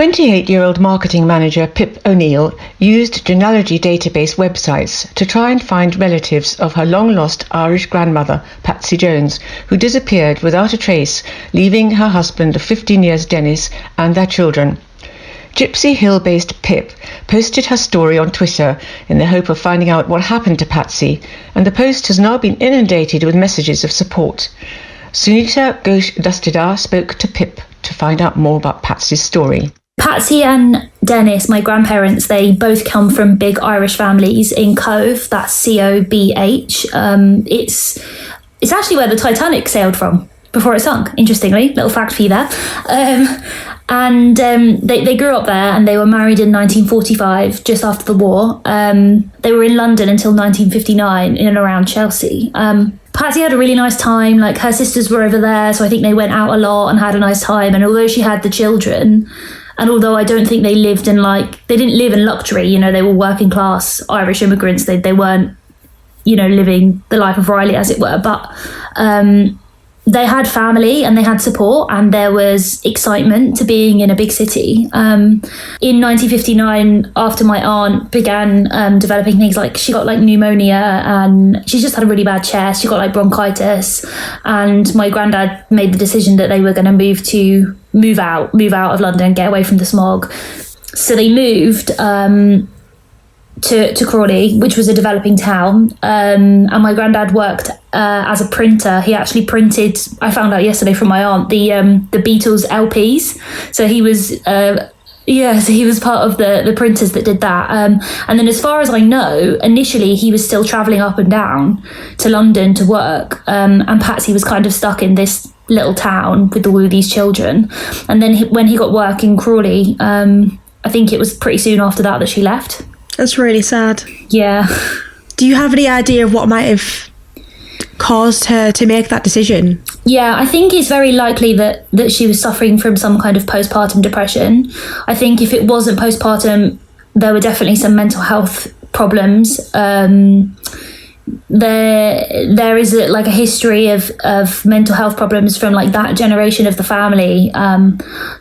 28-year-old marketing manager Pip O'Neill used genealogy database websites to try and find relatives of her long-lost Irish grandmother, Patsy Jones, who disappeared without a trace, leaving her husband of 15 years, Dennis, and their children. Gypsy Hill-based Pip posted her story on Twitter in the hope of finding out what happened to Patsy, and the post has now been inundated with messages of support. Sunita Ghosh Dastidar spoke to Pip to find out more about Patsy's story. Patsy and Dennis, my grandparents, they both come from big Irish families in Cobh. That's C-O-B-H. It's actually where the Titanic sailed from before it sunk, interestingly. Little fact for you there. They grew up there, and they were married in 1945, just after the war. They were in London until 1959, in and around Chelsea. Patsy had a really nice time. Like, her sisters were over there, so I think they went out a lot and had a nice time. And although she had the children, and although I don't think they didn't live in luxury, you know, they were working class Irish immigrants. They weren't, you know, living the life of Riley, as it were. But they had family and they had support, and there was excitement to being in a big city. In 1959, after my aunt began developing things, like she got like pneumonia and she just had a really bad chest, she got like bronchitis, and my granddad made the decision that they were going to move out of London, get away from the smog. So they moved to Crawley, which was a developing town, and my granddad worked as a printer. He actually printed, I found out yesterday from my aunt, the Beatles LPs. So he was he was part of the printers that did that. And then, as far as I know, initially he was still travelling up and down to London to work, and Patsy was kind of stuck in this little town with all of these children. And then when he got work in Crawley, I think it was pretty soon after that she left. That's really sad. Yeah. Do you have any idea of what might have caused her to make that decision? Yeah, I think it's very likely that she was suffering from some kind of postpartum depression. I think if it wasn't postpartum, there were definitely some mental health problems. There is a history of mental health problems from like that generation of the family.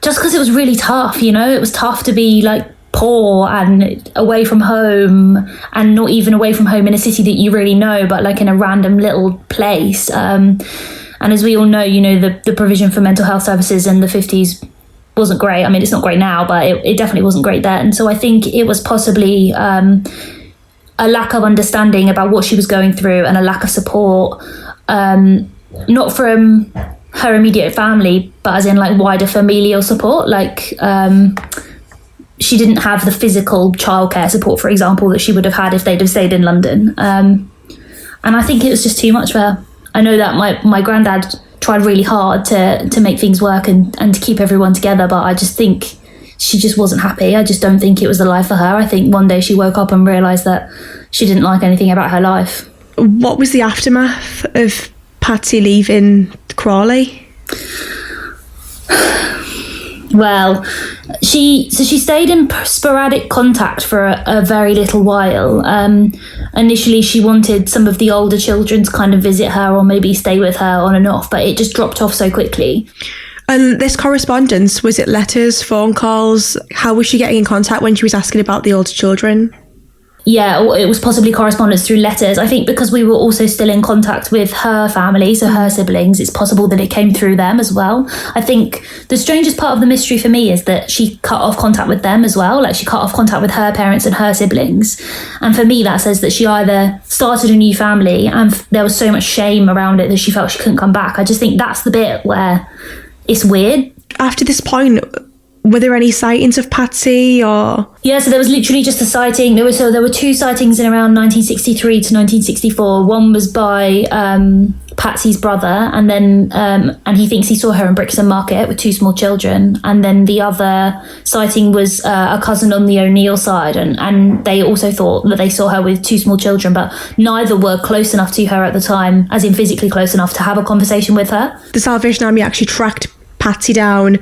Just because it was really tough, you know, it was tough to be like poor and away from home, and not even away from home in a city that you really know, but like in a random little place. And as we all know, you know, the provision for mental health services in the 50s wasn't great. I mean, it's not great now, but it definitely wasn't great then. So I think it was possibly a lack of understanding about what she was going through, and a lack of support, not from her immediate family, but as in like wider familial support. Like, she didn't have the physical childcare support, for example, that she would have had if they'd have stayed in London. And I think it was just too much for her. I know that my granddad tried really hard to make things work and to keep everyone together, but I just think she just wasn't happy. I just don't think it was the life for her. I think one day she woke up and realised that she didn't like anything about her life. What was the aftermath of Patsy leaving Crawley? Well, she stayed in sporadic contact for a very little while. Initially, she wanted some of the older children to kind of visit her or maybe stay with her on and off, but it just dropped off so quickly. And this correspondence, was it letters, phone calls? How was she getting in contact when she was asking about the older children? Yeah, it was possibly correspondence through letters. I think because we were also still in contact with her family, so her siblings, it's possible that it came through them as well. I think the strangest part of the mystery for me is that she cut off contact with them as well. Like, she cut off contact with her parents and her siblings. And for me, that says that she either started a new family and there was so much shame around it that she felt she couldn't come back. I just think that's the bit where it's weird. After this point, were there any sightings of Patsy or? Yeah, so there was literally just a sighting. There were two sightings in around 1963 to 1964. One was by Patsy's brother, and then and he thinks he saw her in Brixton Market with two small children. And then the other sighting was a cousin on the O'Neill side, and they also thought that they saw her with two small children, but neither were close enough to her at the time, as in physically close enough to have a conversation with her. The Salvation Army actually tracked Patsy down,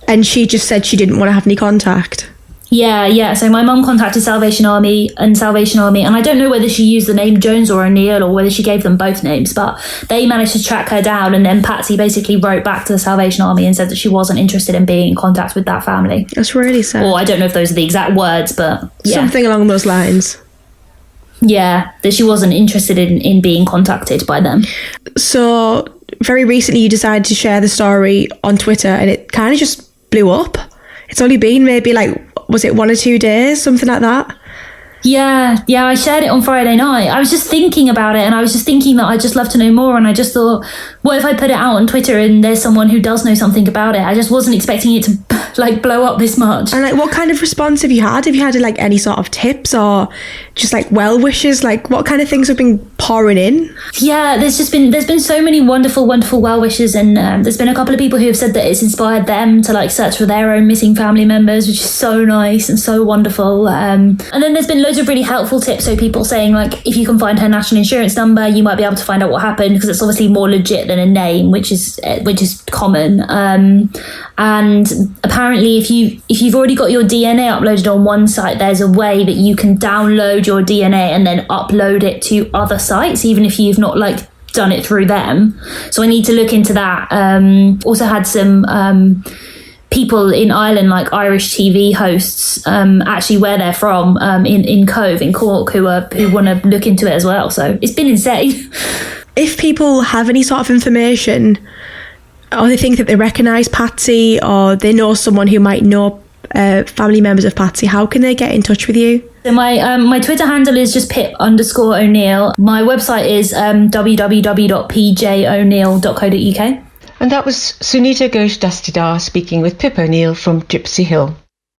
and she just said she didn't want to have any contact. Yeah. So my mum contacted Salvation Army, and I don't know whether she used the name Jones or O'Neill or whether she gave them both names, but they managed to track her down. And then Patsy basically wrote back to the Salvation Army and said that she wasn't interested in being in contact with that family. That's really sad. Or I don't know if those are the exact words, but yeah. Something along those lines. Yeah, that she wasn't interested in being contacted by them. So very recently you decided to share the story on Twitter, and it kind of just blew up. It's only been maybe was it 1 or 2 days, something like that? Yeah, I shared it on Friday night. I was just thinking about it, and I was just thinking that I'd just love to know more, and I just thought, what if I put it out on Twitter and there's someone who does know something about it? I just wasn't expecting it to blow up this much. And what kind of response have you had? Have you had any sort of tips or just well wishes? What kind of things have been pouring in? Yeah, there's been so many wonderful well wishes, and there's been a couple of people who have said that it's inspired them to search for their own missing family members, which is so nice and so wonderful. And then there's been loads of really helpful tips. So people saying if you can find her national insurance number, you might be able to find out what happened, because it's obviously more legit than a name, which is common. And apparently if you've already got your DNA uploaded on one site, there's a way that you can download your DNA and then upload it to other sites, even if you've not done it through them. So I need to look into that. Also had some people in Ireland, Irish TV hosts, actually where they're from, in Cove in Cork, who want to look into it as well. So it's been insane. If people have any sort of information, or they think that they recognise Patsy, or they know someone who might know family members of Patsy, how can they get in touch with you? So my Twitter handle is just Pip_O'Neill. My website is www.pjo'neill.co.uk. And that was Sunita Ghosh Dastidar speaking with Pip O'Neill from Gypsy Hill.